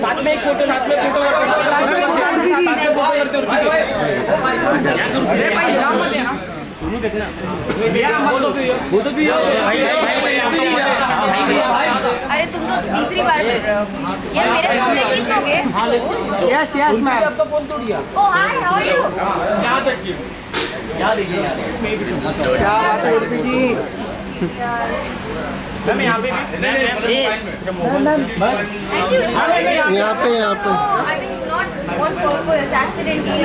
साथ में एक फोटो अरे तुम तो तीसरी बार कर रहे हो यार, मेरे फोन से खींचोगे? यस यस मैम, आपका फोन तोड़ दिया। ओह हाय, हाउ आर यू? क्या देखिए क्या बात है उर्फी जी। मैम यहाँ पे बस यहाँ पे ऑन पर्पस एक्सीडेंटली।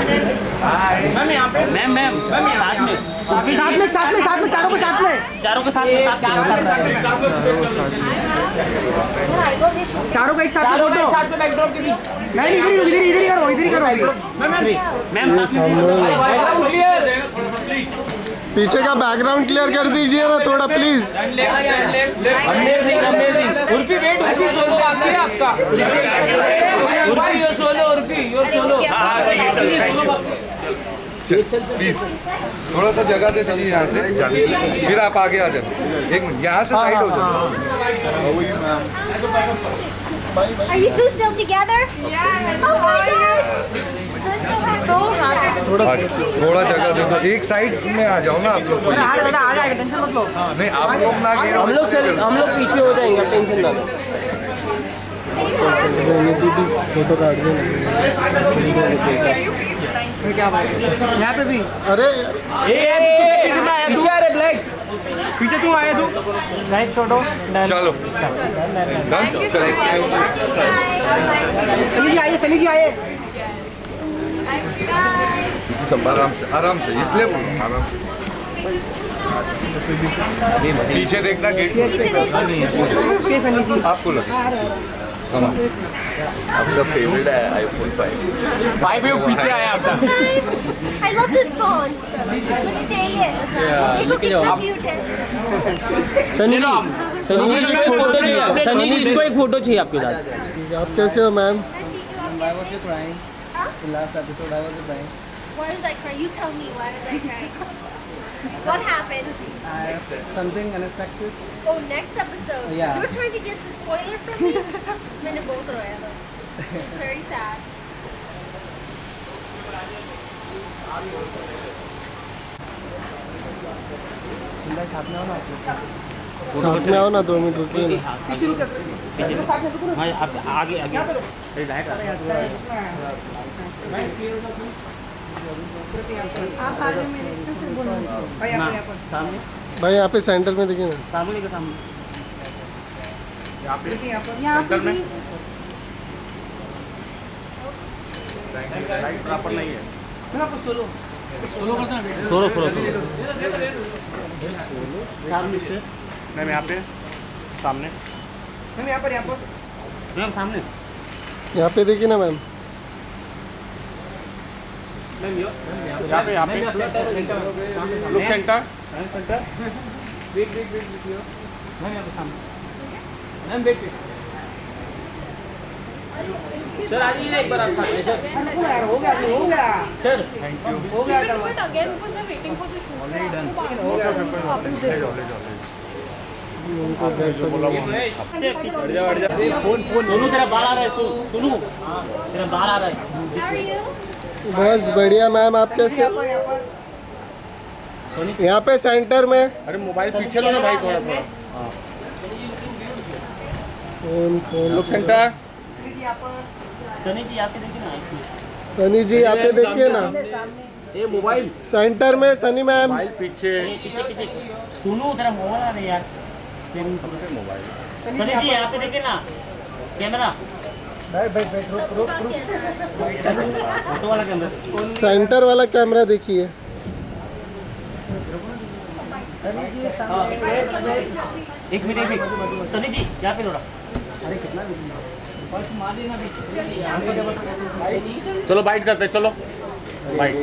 मैम यहाँ पे मैम साथ में साथ में चारों को साथ में चारों के साथ चारों का एक साथ में फोटो, साथ में बैकड्रॉप के बीच। नहीं इधर ही करो मैम क्लियर। पीछे का बैकग्राउंड क्लियर कर दीजिए ना थोड़ा please. Urfi wait, Urfi solo बाकी है आपका। Urfi yo solo, Urfi yo solo. Please थोड़ा सा जगह दे दीजिए यहाँ से, फिर आप आगे आ जाए। एक मिनट यहाँ से साइड हो जाए। Are you two still together? Yeah. Oh my gosh. So happy. थोड़ा जगह दे दो, एक साइड में आ जाओ ना आप लोग। आ जाएगा, टेंशन मत लो। नहीं आप लोग ना गिरो। हम लोग पीछे हो जाएंगे, टेंशन ना लो। फोटो काट देना। क्या बात है यहाँ पे भी? अरे पीछे आ रहे ब्लैक, पीछे तू आए तू राइट छोड़ो। चलो डन, चलो सनी जी आइए। सब आराम से इसलिए बोलो आराम से। पीछे देखना, गेट आपको लगे आपका फेवरेट है iPhone 5 पीछे आया आपका। I love this phone. मुझे चाहिए। देखो कितना क्यूट है। सनी जी इसको एक फोटो चाहिए। सनी जी इसको एक फोटो चाहिए आपके साथ। आप कैसे हो ma'am? Why was you crying? The last episode, why was you crying? Why was I crying? You tell me. Why was I crying? What happened? Something unexpected. Oh, next episode. Yeah. You were trying to get the spoiler from me. मैंने बहुत रोया था. It's very sad. साथ में आओ ना, 2 minute रुकिए ना। आगे सामने भाई यहाँ पे सेंटर में देखिए ना। सामने के सामने यहाँ पे भी लाइट प्रॉपर नहीं है। सोलो सामने से मैम यहाँ पे सामने यहाँ पर मैम सामने यहाँ पे देखिए ना मैम। यहाँ पे लुक सेंटर वेट मैम यहाँ पे सामने मैम वेट सर आ जाइए ना एक बार आप साथ में। सर हो गया सर, हो गया Again, because I'm waiting for the shoot. Already done. Phone सुनू तेरा बाल आ रहा है, सुनू तेरा बाल आ रहा है। How are you? बस बढ़िया मैम, आप कैसे हो? यहाँ पे सेंटर में। अरे मोबाइल पीछे लो ना भाई थोड़ा फोन लुक सेंटर। सनी जी यहाँ पे देखिए ना। सनी जी यहाँ पे देखिए ना, ये मोबाइल सेंटर में सनी मैम। मोबाइल पीछे। सुनू तेरा मोबाइल आ रहा है यार। मोबाइल सनी जी यहाँ पे देखिए ना, कैमरा फोटो वाला कैमरा। सेंटर वाला कैमरा देखिए। एक मिनट सनी जी यहाँ पे थोड़ा। चलो बाइट करते हैं, चलो बाइट।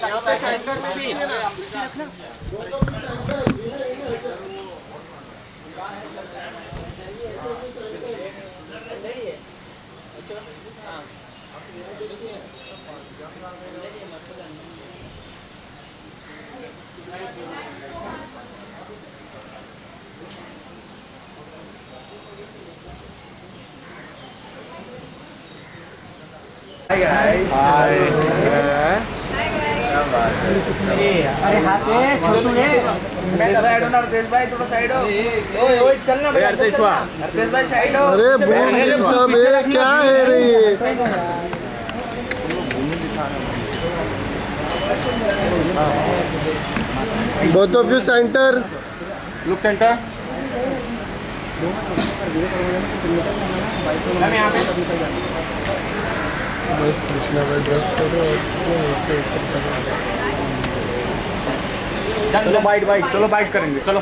यहाँ पे सेंटर में देखिए ना। अरे हाथ पे छोटू ले मैं साइड होना अर्थेश भाई थोड़ा साइड हो ओए चलना भाई अर्थेश भाई साइड हो अरे बूम सब ये क्या है रे ये both of you center look centre मैं यहाँ पे बस कृष्णा भाई बस करो और नीचे ऊपर करो चलो बाइट करेंगे चलो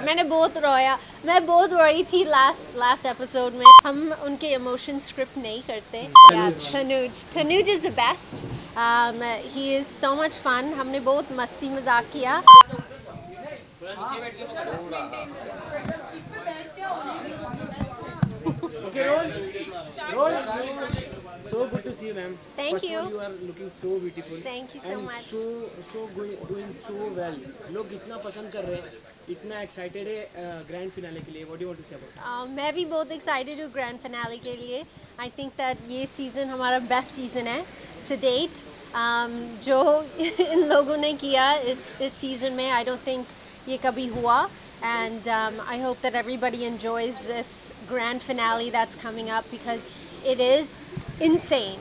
मैंने बहुत रोया मैं बहुत रोई थी लास्ट एपिसोड में हम उनके इमोशन स्क्रिप्ट नहीं करते Tanuj is the best he is so much fun हमने बहुत मस्ती मजाक किया So good to see you, ma'am. Thank First you. of all, you are looking so beautiful. Thank you so and much. doing so well. लोग इतना पसंद कर रहे हैं, इतना excited है grand finale के लिए. What do you want to say about it? मैं भी बहुत excited हूँ grand finale के लिए. I think that ये season हमारा best season है to date. जो इन लोगों ने किया इस season में I don't think ये कभी हुआ. And I hope that everybody enjoys this grand finale that's coming up because it is insane.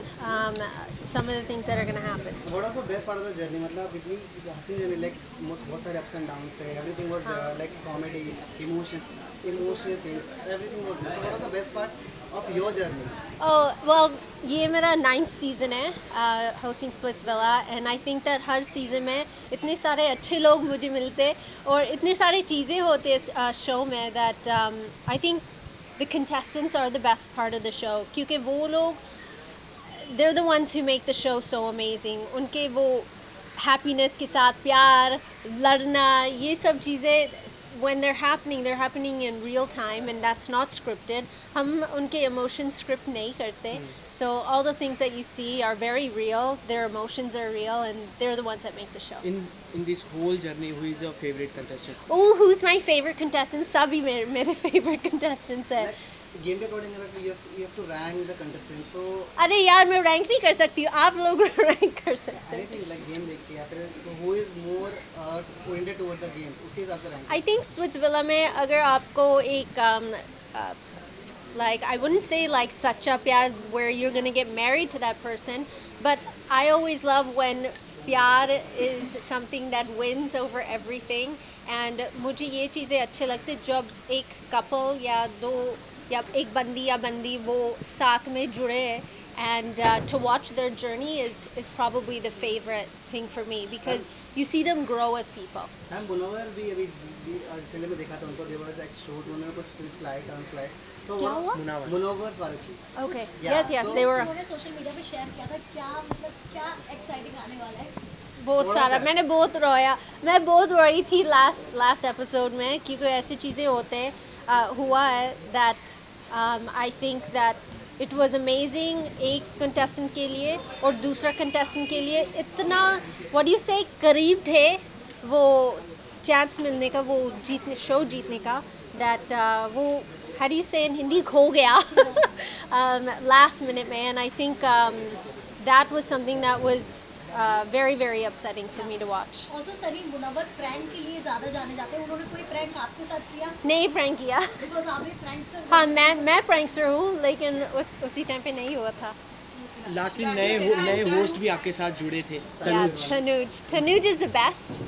Some of the things that are going to happen. What was the best part of the journey? मतलब इतनी हंसी journey like बहुत सारे ups and downs थे. Everything was like comedy, emotional scenes. Everything was there. So what was the best part of your journey? Oh well, ये मेरा 9th season है hosting Splitsvilla and I think that her season में इतने सारे अच्छे लोग मुझे मिलते और इतने सारे चीज़ें होते इस show में that I think the contestants are the best part of the show क्योंकि वो लोग they're the ones who make the show so amazing. उनके वो happiness के साथ प्यार लड़ना ये सब चीज़ें when they're happening in real time and that's not scripted. हम उनके emotions script नहीं करते. So all the things that you see are very real. Their emotions are real and they're the ones that make the show. In this whole journey, who is your favorite contestant? Oh, who's my favorite contestant? सभी मेरे favorite contestants हैं. Game के according you have to rank the contestants. So अरे यार मैं rank नहीं कर सकती हूँ. आप लोग rank कर सकते हैं. anything like game देख के या फिर who is more oriented toward the games उसके हिसाब से rank. I think Splitsvilla में अगर आपको एक like I wouldn't say like सच्चा प्यार where you're gonna get married to that person, but I always love when प्यार is something that wins over everything. And मुझे ये चीज़ें अच्छे लगते जब एक couple या दो या एक बंदी या बंदी वो साथ में जुड़े and to watch their journey is probably the favorite thing for me because you see them grow as people. Ma'am Munawar भी अभी रिसेंटली में देखा था उनको they were like short उन्होंने कुछ twist slide turn slide. So क्या हुआ? Munawar Faruqui. Okay. Yeah, Yes, so they were. उन्होंने सोशल मीडिया पे शेयर किया था क्या मतलब क्या एक्साइटिंग आने वाला है बहुत सारा मैंने बहुत रोया मैं बहुत रोई थी लास्ट एपिसोड में क्योंकि ऐसी चीज़ें होते हुआ है that I think that it was amazing एक कंटेस्टेंट के लिए और दूसरा कंटेस्टेंट के लिए इतना what do you say करीब थे वो चांस मिलने का वो शो जीतने का that वो how do you say in Hindi खो गया last minute में and I think that was something that was very very upsetting for me to watch. Also Sunny Munawar prank के लिए ज़्यादा जाने जाते हैं उन्होंने कोई प्रैंक आपके साथ किया नहीं प्रैंक किया बिकॉज आप भी प्रैंकस्टर हाँ मैं प्रैंकस्टर हूँ लेकिन उसी टाइम पे नहीं हुआ था. Lastly, नए host भी आपके साथ जुड़े थे. Tanuj is the best.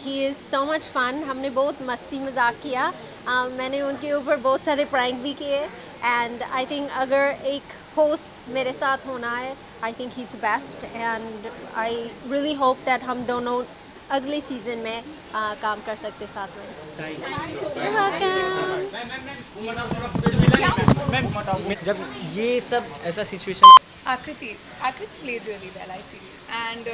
He is so much fun. हमने बहुत मस्ती मजाक किया. मैंने उनके ऊपर बहुत सारे प्रैंक भी किए. And I think अगर एक host मेरे साथ होना है, I think he's the best. And I really hope that हम दोनों अगले सीजन में काम कर सकते साथ में. You're welcome. जब ये सब ऐसा सिचुएशन आकृति played really well I feel and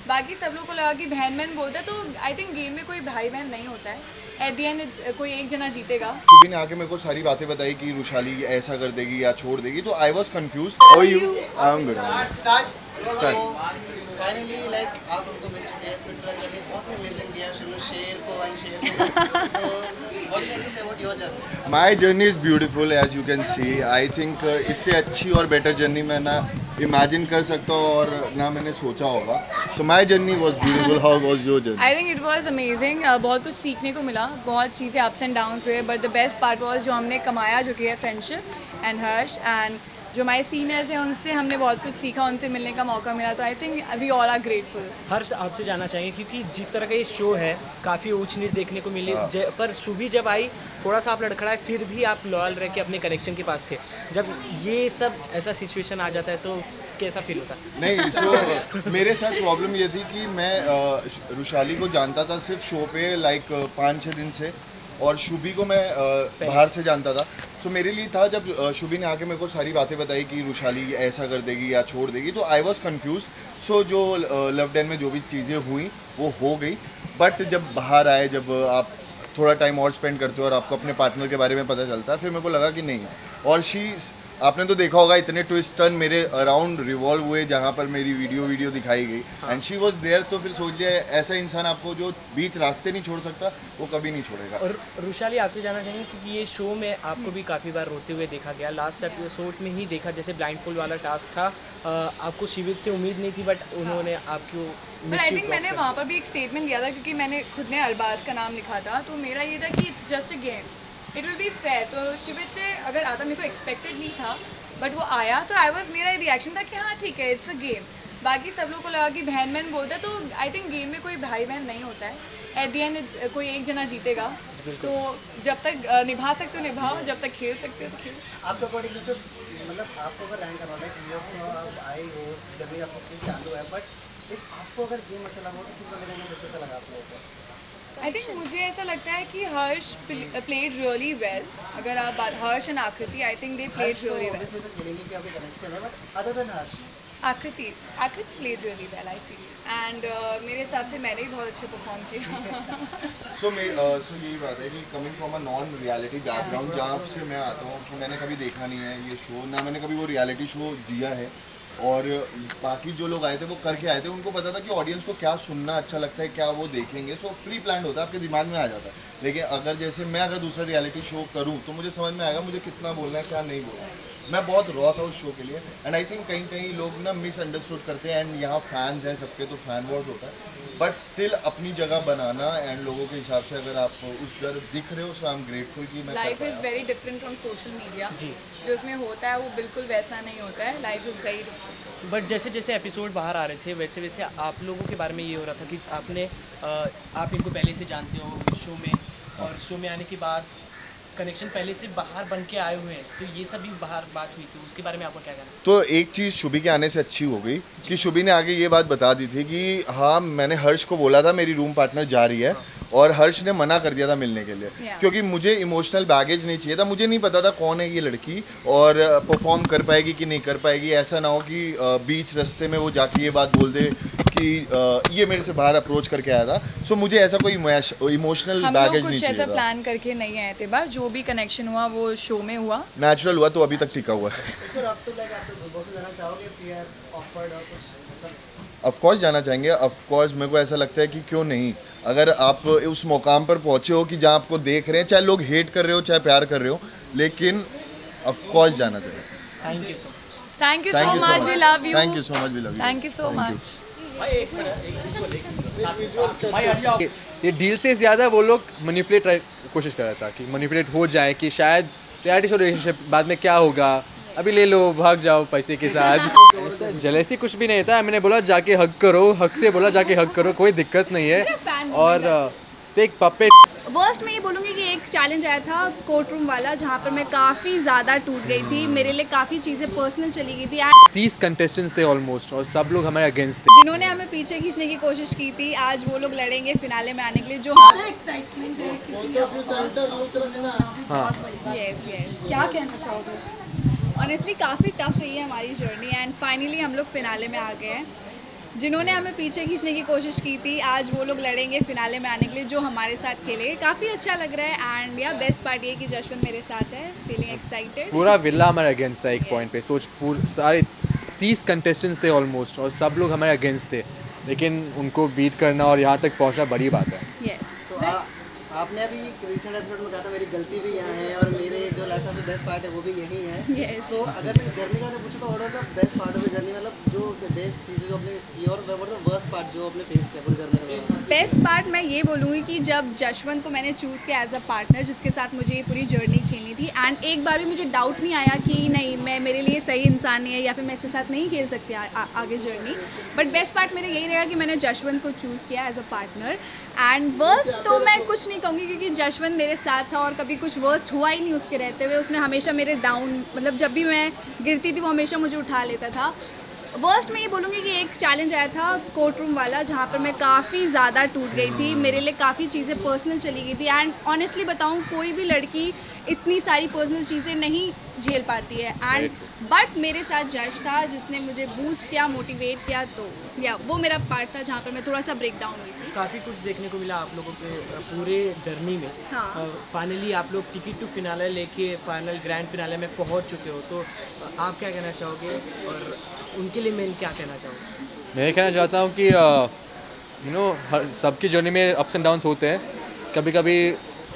बाकी सब लोग को लगा कि बहन बहन बोलता है तो आई थिंक गेम में कोई भाई बहन नहीं होता है एट द एंड कोई एक जना जीतेगा. सुबह ने आके मेरे को सारी बातें बताई कि रुशाली ऐसा कर देगी या छोड़ देगी तो I was confused. How are you? I am good. Start. Finally like आप उनको मिल चुके हैं स्पिट्सविला में बहुत अमेजिंग किया शुरू शेर को वन शेर को. So What do you like to say about your journey? My journey is beautiful as you can see. I think इससे अच्छी और better journey मैं ना imagine कर सकता हूँ और ना मैंने सोचा होगा. So my journey was beautiful. How was your journey? I think it was amazing. बहुत कुछ सीखने को मिला, बहुत चीज़ें ups and downs हुए, but the best part was जो हमने कमाया, जो कि है friendship and हर्ष, and जो हमारे सीनियर्स हैं उनसे हमने बहुत कुछ सीखा, उनसे मिलने का मौका मिला. तो I think we all are grateful. Harsh, आपसे जानना चाहेंगे क्योंकि जिस तरह का ये शो है काफ़ी ऊंच नीच देखने को मिली, पर शुभी जब आई थोड़ा सा आप लड़खड़ाए, फिर भी आप लॉयल रह के अपने कनेक्शन के पास थे. जब ये सब ऐसा सिचुएशन आ जाता है तो कैसा फील होता है? नहीं, सो मेरे साथ प्रॉब्लम ये थी कि मैं रुशाली को जानता था सिर्फ शो पे लाइक 5-6 दिन से, और शुभी को मैं बाहर से जानता था. सो मेरे लिए था जब शुभी ने आके मेरे को सारी बातें बताई कि रुशाली ऐसा कर देगी या छोड़ देगी, तो आई वॉज कन्फ्यूज. सो जो लव डैन में जो भी चीज़ें हुई वो हो गई, बट जब बाहर आए, जब आप थोड़ा टाइम और स्पेंड करते हो और आपको अपने पार्टनर के बारे में पता चलता है, फिर मेरे को लगा कि नहीं है. और आपने तो देखा होगा इतने ट्विस्ट टर्न मेरे अराउंड रिवॉल्व हुए जहाँ पर मेरी वीडियो दिखाई गई, एंड शी वाज देयर. तो फिर सोच लिया ऐसा इंसान आपको जो बीच रास्ते नहीं छोड़ सकता वो कभी नहीं छोड़ेगा. और रुशाली, आपसे जानना चाहेंगे क्योंकि ये शो में आपको भी काफ़ी बार रोते हुए देखा गया. लास्ट एपिसोड में ही देखा, जैसे ब्लाइंड फुल वाला टास्क था, आपको शिविर से उम्मीद नहीं थी, बट उन्होंने आपको. आई थिंक मैंने वहाँ पर भी एक स्टेटमेंट दिया था क्योंकि मैंने खुद ने अरबाज का नाम लिखा था, तो मेरा ये था कि it's just a game, it will be fair. तो शिविर से अगर आता, मेरे को एक्सपेक्टेड नहीं था, बट वो आया तो मेरा रिएक्शन था कि हाँ ठीक है, इट्स अ गेम. बाकी सब लोग को लगा कि बहन बहन बोलता है, तो आई थिंक गेम में कोई भाई बहन नहीं होता है. एट दी एंड कोई एक जना जीतेगा. तो जब तक निभा सकते हो निभाओ, जब तक खेल सकते हो तो खेल. आपका अकॉर्डिंग से मतलब आपको अगर रैंक करना है, आए हो जब भी आपको सीट चालू है, बट इफ आपको अगर गेम अच्छा लगा हो तो किस बंदे ने जैसे लगा आपको ऊपर? आई थिंक मुझे ऐसा लगता है कि हर्ष प्लेड रियली वेल. अगर आप हर्ष एंड आकृति, I think they played really well. Obviously तो खेलेंगे कि आपके कनेक्शन है, बट अदर देन हर्ष, आकृति played really well I feel. And मेरे हिसाब से मैंने भी बहुत अच्छे परफॉर्म किया. सो यही बात है कि coming from a non reality background जहाँ से मैं आता हूँ, कि मैंने कभी देखा नहीं है ये शो, ना मैंने कभी वो रियलिटी शो जिया है, और बाकी जो लोग आए थे वो करके आए थे, उनको पता था कि ऑडियंस को क्या सुनना अच्छा लगता है, क्या वो देखेंगे. सो प्री प्लान होता है, आपके दिमाग में आ जाता है. लेकिन अगर दूसरा रियलिटी शो करूँ तो मुझे समझ में आएगा मुझे कितना बोलना है, क्या नहीं बोलना है. मैं बहुत रॉ था उस शो के लिए, एंड आई थिंक कहीं लोग ना मिसअंडरस्टूड करते हैं, एंड यहाँ फैंस हैं सबके, तो फैन वॉर्स होता है, बट स्टिल अपनी जगह बनाना, एंड लोगों के हिसाब से अगर आप उस दर दिख रहे हो, सो आई एम ग्रेटफुल कि मैं life is very different from social media. जो उसमें होता है वो बिल्कुल वैसा नहीं होता है. Life is very different. But जैसे जैसे एपिसोड बाहर आ रहे थे वैसे वैसे आप लोगों के बारे में ये हो रहा था कि आप इनको पहले से जानते हो शो में, और शो में आने के बाद कनेक्शन पहले से बाहर बन के आए हुए हैं, तो ये सब भी बाहर बात हुई थी, उसके बारे में आपको क्या कहना है? तो एक चीज़ शुभी के आने से अच्छी हो गई कि शुभी ने आगे ये बात बता दी थी कि हाँ, मैंने हर्ष को बोला था मेरी रूम पार्टनर जा रही है, और हर्ष ने मना कर दिया था मिलने के लिए, क्योंकि मुझे इमोशनल बैगेज नहीं चाहिए था. मुझे नहीं पता था कौन है ये लड़की और परफॉर्म कर पाएगी कि नहीं कर पाएगी. ऐसा ना हो कि बीच रास्ते में वो जाके ये बात बोल दे कि ये मेरे से बाहर अप्रोच करके आया था. सो मुझे ऐसा कोई इमोशनल बैगेज नहीं चाहिए था. ऐसा प्लान करके नहीं आए थे बाहर. जो भी कनेक्शन हुआ वो शो में हुआ, नेचुरल हुआ, तो अभी तक टिका हुआ है. ऑफ कोर्स जाना चाहेंगे. ऑफ कोर्स मेरे को ऐसा लगता है कि क्यों नहीं. अगर आप उस मुकाम पर पहुंचे हो कि जहां आपको देख रहे हैं, चाहे लोग हेट कर रहे हो चाहे प्यार कर रहे हो, लेकिन ऑफ कोर्स जाना चाहिए. Thank you so much. We love you. Thank you so much. We love you. Thank you so much. ये डील से ज़्यादा वो लोग मैनिपुलेट कोशिश कर रहा था कि मैनिपुलेट हो जाए कि शायद रियलिटी शो रिलेशनशिप बाद में क्या होगा, अभी ले लो भाग जाओ पैसे के साथ. जलेसी कुछ भी नहीं था. मैंने बोला जाके हक करो, हक से बोला जाके हक करो, कोई दिक्कत नहीं है. और देख पप्पे वर्स्ट मैं ये बोलूँगी कि एक चैलेंज आया था कोर्ट रूम वाला, जहाँ पर मैं काफ़ी ज़्यादा टूट गई थी. मेरे लिए काफ़ी चीज़ें पर्सनल चली गई थी. 30 कंटेस्टेंट्स थे ऑलमोस्ट, और सब लोग हमारे अगेंस्ट थे. जिन्होंने हमें पीछे खींचने की कोशिश की थी, आज वो लोग लड़ेंगे फिनाले में आने के लिए. जो एक्साइटमेंट है. हाँ, यस क्या कहना चाहोगे? ऑनेस्टली काफ़ी टफ रही है हमारी जर्नी, एंड फाइनली हम लोग फिनाले में आ गए हैं. जिन्होंने हमें पीछे खींचने की कोशिश की थी, आज वो लोग लड़ेंगे फिनाले में आने के लिए, जो हमारे साथ खेले. काफ़ी अच्छा लग रहा है. एंड या बेस्ट पार्ट ये कि जशवंत मेरे साथ है. Feeling excited. पूरा विला हमारे अगेंस्ट था एक पॉइंट पे. सोच सारे 30 कंटेस्टेंट्स थे ऑलमोस्ट, और सब लोग हमारे अगेंस्ट थे, लेकिन उनको बीट करना और यहाँ तक पहुँचना बड़ी बात है. यस. आपने अभी रिसेंट एपिसोड में कहा था मेरी गलती भी यहाँ है और मेरे जो लाइफ का बेस्ट पार्ट है वो भी यही है। Yes. सो अगर मैं जर्नी का पूछूँ तो what was the best part of the journey, मतलब जो बेस्ट चीज़ें जो अपने और व्हाट द वर्स्ट पार्ट जो अपने फेस किया पूरी जर्नी के दौरान? बेस्ट पार्ट मैं ये बोलूँगी कि जब जशवंत को मैंने चूज़ किया एज अ पार्टनर जिसके साथ मुझे ये पूरी जर्नी खेलनी थी, एंड एक बार भी मुझे डाउट नहीं आया कि नहीं मैं मेरे लिए सही इंसान नहीं है या फिर मैं इसके साथ नहीं खेल सकती आगे जर्नी। बट बेस्ट पार्ट मेरा यही रहेगा कि मैंने जशवंत को चूज़ किया as a partner. And worst तो मैं कुछ नहीं कहूँगी क्योंकि जशवंत मेरे साथ था और कभी कुछ वर्स्ट हुआ ही नहीं उसके रहते हुए। उसने हमेशा मेरे डाउन, मतलब जब भी मैं गिरती थी वो हमेशा मुझे उठा लेता था। वर्स्ट मैं ये बोलूँगी कि एक चैलेंज आया था कोर्ट रूम वाला जहाँ पर मैं काफ़ी ज़्यादा टूट गई थी, मेरे लिए काफ़ी चीज़ें पर्सनल चली गई थी। एंड ऑनेस्टली बताऊँ कोई भी लड़की इतनी सारी पर्सनल चीज़ें नहीं झेल पाती है। एंड बट मेरे साथ जज था जिसने मुझे बूस्ट किया, मोटिवेट किया, तो या वो मेरा पार्ट था जहाँ पर मैं थोड़ा सा ब्रेक डाउन हुई थी। काफ़ी कुछ देखने को मिला आप लोगों के पूरे जर्नी में। हाँ। फाइनली आप लोग टिकट टू फिनाले लेके फाइनल ग्रैंड फिनाले में पहुंच चुके हो, तो आप क्या कहना चाहोगे और उनके लिए मैं क्या कहना चाहूँगा? मैं कहना चाहता हूँ कि सबकी जर्नी में अप्स एंड डाउन्स होते हैं। कभी कभी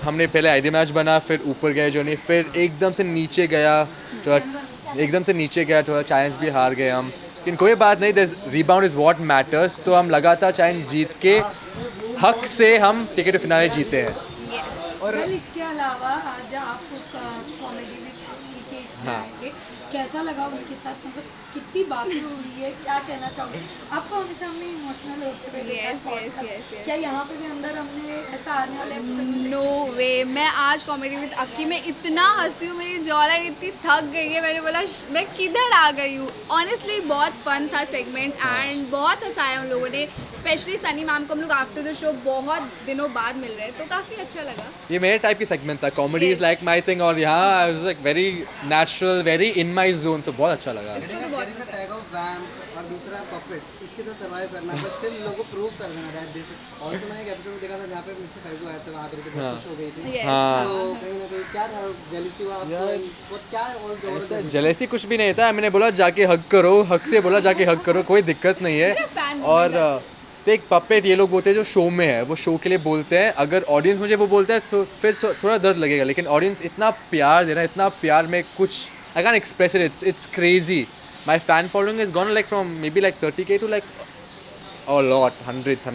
हमने पहले आईडी मैच बना, फिर ऊपर गए जर्नी, फिर एकदम से नीचे गया, थोड़ा चैलेंज भी हार गए हम, लेकिन कोई बात नहीं, रीबाउंड इज़ व्हाट मैटर्स। तो हम लगातार चैलेंज जीत के हक से हम टिकट टू फिनाले जीते हैं। और इसके अलावा आज आप कॉमेडी में केस में आएंगे, कैसा लगा उनके साथ, मतलब कितनी बातें हुई है, क्या कहना चाहोगे? आपको हमेशा हमने इमोशनल होते हुए देखा है podcast। क्या यहाँ पे भी अंदर हमने ऐसा आने वाले episode में नो वे, मैं आज कॉमेडी विद अक्की में इतना हंसी हूँ, मेरी जॉलाइन इतनी थक गई है, मैंने बोला मैं किधर आ गई हूँ। ऑनेस्टली बहुत फन था सेगमेंट एंड बहुत हंसाया हम लोगों ने, स्पेशली सनी मैम को हम लोग आफ्टर द शो बहुत दिनों बाद मिल रहे हैं तो काफ़ी अच्छा लगा। ये मेरे टाइप की सेगमेंट था, comedy is like my thing, और यहाँ I was like very natural, very in my zone, तो बहुत अच्छा लगा। टैग ऑफ वैम्प और दूसरा पपेट, इसके साथ सर्वाइव करना, बट स्टिल लोगों को प्रूव कर देना दैट दिस ऑल्सो। मैंने एक एपिसोड में देखा था जहाँ पे मिस्टर फैजू आए थे, वहाँ करके बहुत खुश हो गई थी। हाँ। तो कहीं ना कहीं क्या था, जेलसी हुआ आपको, क्या और जेलेसी कुछ भी नहीं था, मैंने बोला जाके हक करो, हक से बोला जाके हक करो, कोई दिक्कत नहीं है। और देख पपेट ये लोग बोलते हैं जो शो में है वो शो के लिए बोलते हैं, अगर ऑडियंस मुझे वो बोलता है तो फिर थोड़ा दर्द लगेगा, लेकिन ऑडियंस इतना प्यार दे रहा है, इतना प्यार में कुछ I can express it, it's crazy. My fan following is gone like from may be like 30K to like a lot, hundreds.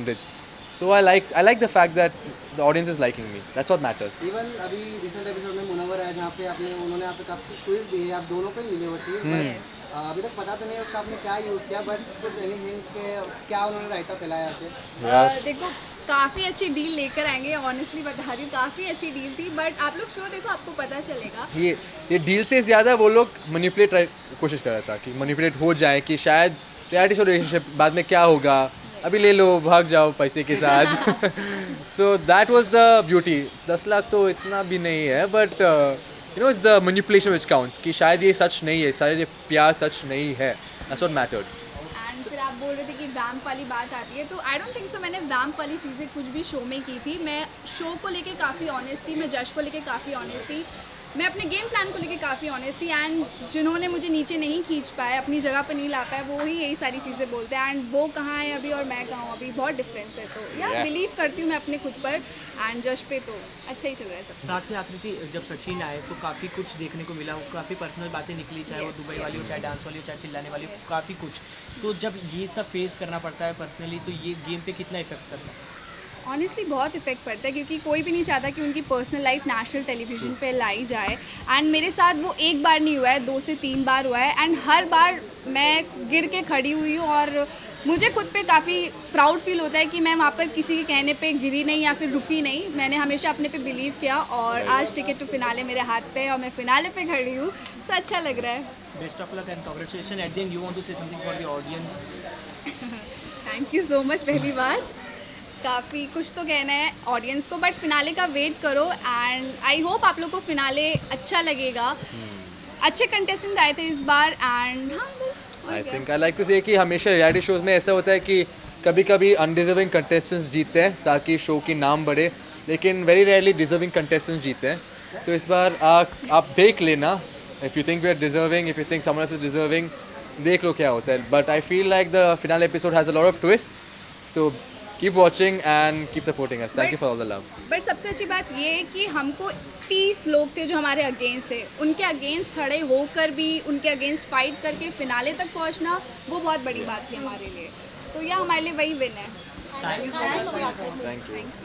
So I like the fact that the audience is liking me. That's what matters. Even अभी recent episode में मुनव्वर है जहाँ पे उन्होंने आप पे काफी quiz दिए, आप दोनों को ही मिली वो चीज़, अभी तक पता तो नहीं उसका आपने क्या यूज़ किया, बट कुछ एनी हिंट्स के क्या उन्होंने रायता फैलाया आपके? देखो काफ़ी अच्छी डील लेकर आएंगे, ऑनेस्टली बता रही हूँ काफ़ी अच्छी डील थी, बट आप लोग शो देखो आपको पता चलेगा। ये डील से ज़्यादा वो लोग मैनिपुलेट कोशिश कर रहा था कि मैनिपुलेट हो जाए कि शायद रियलिटी शो रिलेशनशिप बाद में क्या होगा, अभी ले लो भाग जाओ पैसे के साथ। So that was the beauty. 10 lakh तो इतना भी नहीं है, but you know it's the manipulation which counts कि शायद ये सच नहीं है, शायद ये प्यार सच नहीं है। That's what mattered. एंड फिर आप बोल रहे थे कि वैम्प वाली बात आती है, तो आई डोंट थिंक सो मैंने वैम्प वाली चीज़ें कुछ भी शो में की थी। मैं शो को लेके काफ़ी ऑनेस्ट थी, मैं जज को लेके काफ़ी ऑनेस्ट थी, मैं अपने गेम प्लान को लेके काफ़ी ऑनेस्ट थी। एंड जिन्होंने मुझे नीचे नहीं खींच पाए, अपनी जगह पर नहीं ला पाए, वो ही यही सारी चीज़ें बोलते हैं। एंड वो कहाँ है अभी और मैं कहाँ हूँ अभी, बहुत डिफरेंस है। तो या बिलीव करती हूँ मैं अपने खुद पर, एंड जज पे तो अच्छा ही चल रहा है सब। साथ में आकृति जब सचिन आए तो काफ़ी कुछ देखने को मिला, वो काफ़ी पर्सनल बातें निकली, चाहे वो दुबई वाली हो, चाहे डांस वाली हो, चाहे चिल्लाने वाली हो, काफ़ी कुछ। तो जब ये सब फेस करना पड़ता है पर्सनली, तो ये गेम पे कितना इफेक्ट करता है? ऑनेस्टली बहुत इफेक्ट पड़ता है, क्योंकि कोई भी नहीं चाहता कि उनकी पर्सनल लाइफ नेशनल टेलीविज़न पे लाई जाए। एंड मेरे साथ वो एक बार नहीं हुआ है, 2 से 3 बार हुआ है, एंड हर बार मैं गिर के खड़ी हुई हूँ। और मुझे खुद पे काफ़ी प्राउड फील होता है कि मैं वहाँ पर किसी के कहने पे गिरी नहीं या फिर रुकी नहीं, मैंने हमेशा अपने पे बिलीव किया। और आज टिकट टू फिनाले मेरे हाथ पे और मैं फिनाले पे खड़ी हूँ, सो अच्छा लग रहा है। Best of luck and congratulation. At the end you want to say something for the audience? Thank you so much. पहली बार काफ़ी कुछ तो कहना है ऑडियंस को, बट फिनाले का वेट करो एंड आई होप आप लोग को फिनाले अच्छा लगेगा। अच्छे कंटेस्टेंट आए थे इस बार एंड हाँ बस I think I like to say कि हमेशा रियलिटी शोज में ऐसा होता है कि कभी कभी अनडिजर्विंग कंटेस्टेंट्स जीतते हैं ताकि शो की नाम बढ़े, लेकिन वेरी रेयरली डिजर्विंग कंटेस्टेंट्स जीतते हैं। तो इस बार आप देख लेना, if you think we are deserving, if you think someone else is deserving, देख लो क्या होता है। But I feel like the finale episode has a lot of twists, तो keep watching and keep supporting us. Thank you for all the love. But सबसे अच्छी बात ये है कि हमको 30 लोग थे जो हमारे अगेंस्ट थे, उनके अगेंस्ट खड़े होकर भी उनके अगेंस्ट फाइट करके फिनाले तक पहुंचना वो बहुत बड़ी बात थी हमारे लिए, तो यह हमारे लिए वही विन है। Thank you.